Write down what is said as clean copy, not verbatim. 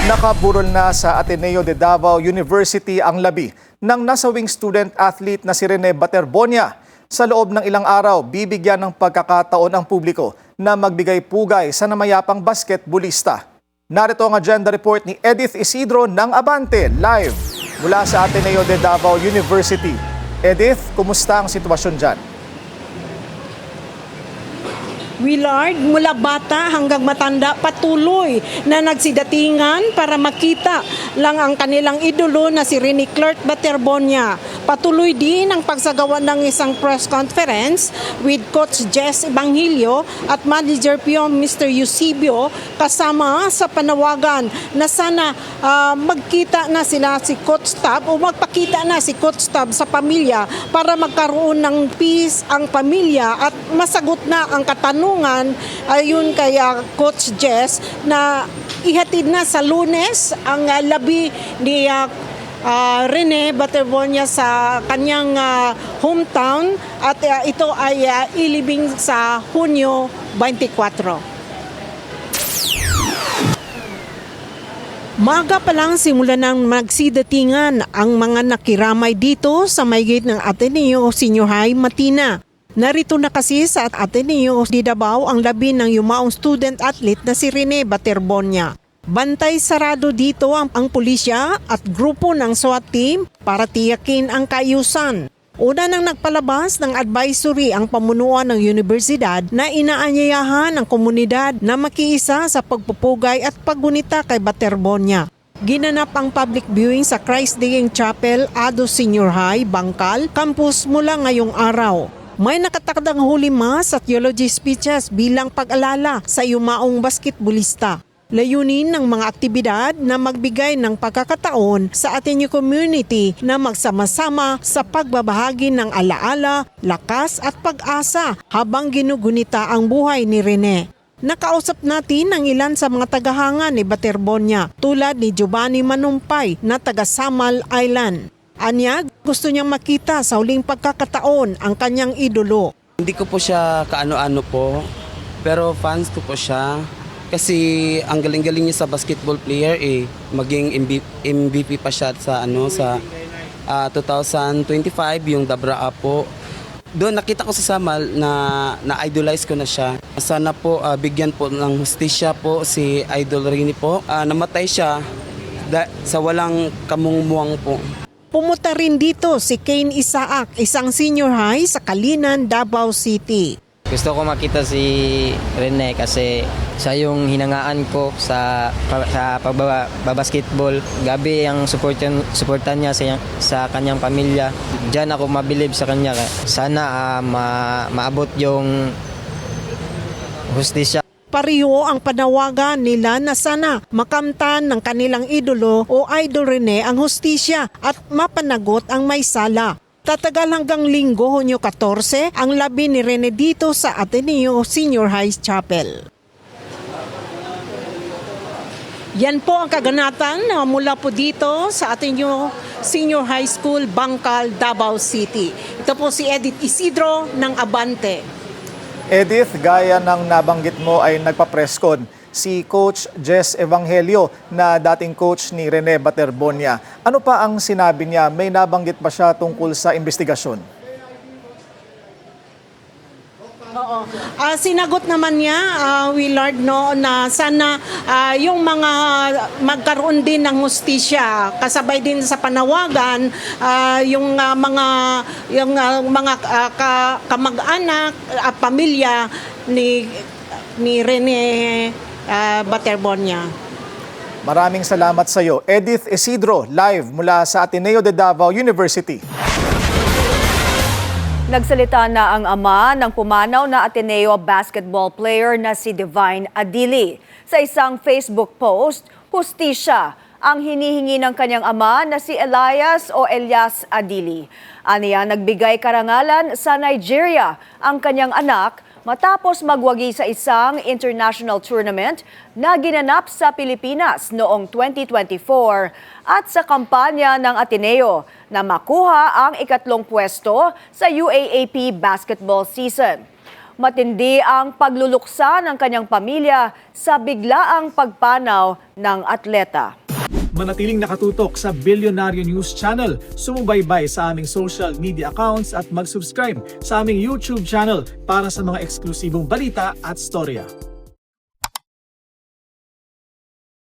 Nakaburol na sa Ateneo de Davao University ang labi ng nasawing student-athlete na si Rene Baterbonia. Sa loob ng ilang araw, bibigyan ng pagkakataon ang publiko na magbigay pugay sa namayapang basketballista. Narito ang agenda report ni Edith Isidro ng Abante, live mula sa Ateneo de Davao University. Edith, kumusta ang sitwasyon dyan? Willard, mula bata hanggang matanda, patuloy na nagsidatingan para makita lang ang kanilang idolo na si Rene Clark Baterbonia. Patuloy din ang pagsagawa ng isang press conference with Coach Jess Evangelio at Manager Pio Mr. Eusebio kasama sa panawagan na sana magkita na sila si Coach Tab o magpakita na si Coach Tab sa pamilya para magkaroon ng peace ang pamilya at masagot na ang katanungan ayon kay Coach Jess na ihatid na sa Lunes ang labi ni Rene Baterbonia sa kanyang hometown at ito ay ilibing sa Hunyo 24. Maga pa lang simula ng magsidatingan ang mga nakiramay dito sa may gate ng Ateneo Senior High Matina. Narito na kasi sa Ateneo de Davao ang labi ng yumaong student-athlete na si Rene Baterbonia. Bantay sarado dito ang pulisya at grupo ng SWAT team para tiyakin ang kaayusan. Una nang nagpalabas ng advisory ang pamunuan ng universidad na inaanyayahan ang komunidad na makiisa sa pagpupugay at paggunita kay Baterbonia. Ginanap ang public viewing sa Christ Daying Chapel, Ado Senior High, Bangkal, campus mula ngayong araw. May nakatakdang huli mass at eulogy speeches bilang pag-alala sa yumaong basketballista. Layunin ng mga aktibidad na magbigay ng pagkakataon sa Ateneo community na magsama-sama sa pagbabahagi ng alaala, lakas at pag-asa habang ginugunita ang buhay ni Rene. Nakausap natin ang ilan sa mga tagahanga ni Baterbonia tulad ni Giovanni Manumpay na taga Samal Island. Anya, gusto niyang makita sa huling pagkakataon ang kanyang idolo. Hindi ko po siya kaano-ano po, pero fans ko po siya. Kasi ang galing-galing niya sa basketball player maging MVP pa siya sa 2025 yung Dabra po. Doon nakita ko sa Samal na idolize ko na siya. Sana po bigyan po ng hustisya po si Idol Rene po. Namatay siya sa walang kamungmuang po. Pumunta rin dito si Kane Isaac, isang senior high sa Kalinan, Davao City. Gusto ko makita si Rene kasi siya yung hinangaan ko sa pagbabasketball. Gabi ang suportan niya sa kanyang pamilya. Diyan ako mabilib sa kanya. Sana maabot yung hustisya. Pareho ang panawagan nila na sana makamtan ng kanilang idolo o Idol Rene ang hustisya at mapanagot ang may sala. Tatagal hanggang Linggo, Hunyo 14, ang labi ni Rene dito sa Ateneo Senior High Chapel. Yan po ang kaganatan mula po dito sa Ateneo Senior High School, Bangkal, Davao City. Ito po si Edith Isidro ng Abante. Edith, gaya ng nabanggit mo ay nagpa-presscon si Coach Jess Evangelio na dating coach ni Rene Baterbonia. Ano pa ang sinabi niya? May nabanggit ba siya tungkol sa investigasyon? Oo. Sinagot naman niya, Willard, no, na sana yung mga magkaroon din ng hustisya kasabay din sa panawagan yung mga kamag-anak at pamilya ni Rene Baterbonia. Maraming salamat sa iyo. Edith Isidro, live mula sa Ateneo de Davao University. Nagsalita na ang ama ng pumanaw na Ateneo basketball player na si Divine Adili. Sa isang Facebook post, hustisya ang hinihingi ng kanyang ama na si Elias Adili. Aniya nagbigay karangalan sa Nigeria ang kanyang anak matapos magwagi sa isang international tournament na ginanap sa Pilipinas noong 2024 at sa kampanya ng Ateneo na makuha ang ikatlong pwesto sa UAAP basketball season. matindi ang pagluluksa ng kanyang pamilya sa biglaang pagpanaw ng atleta. Manatiling nakatutok sa Bilyonaryo News Channel. Sumubaybay sa aming social media accounts at mag-subscribe sa aming YouTube channel para sa mga eksklusibong balita at storya.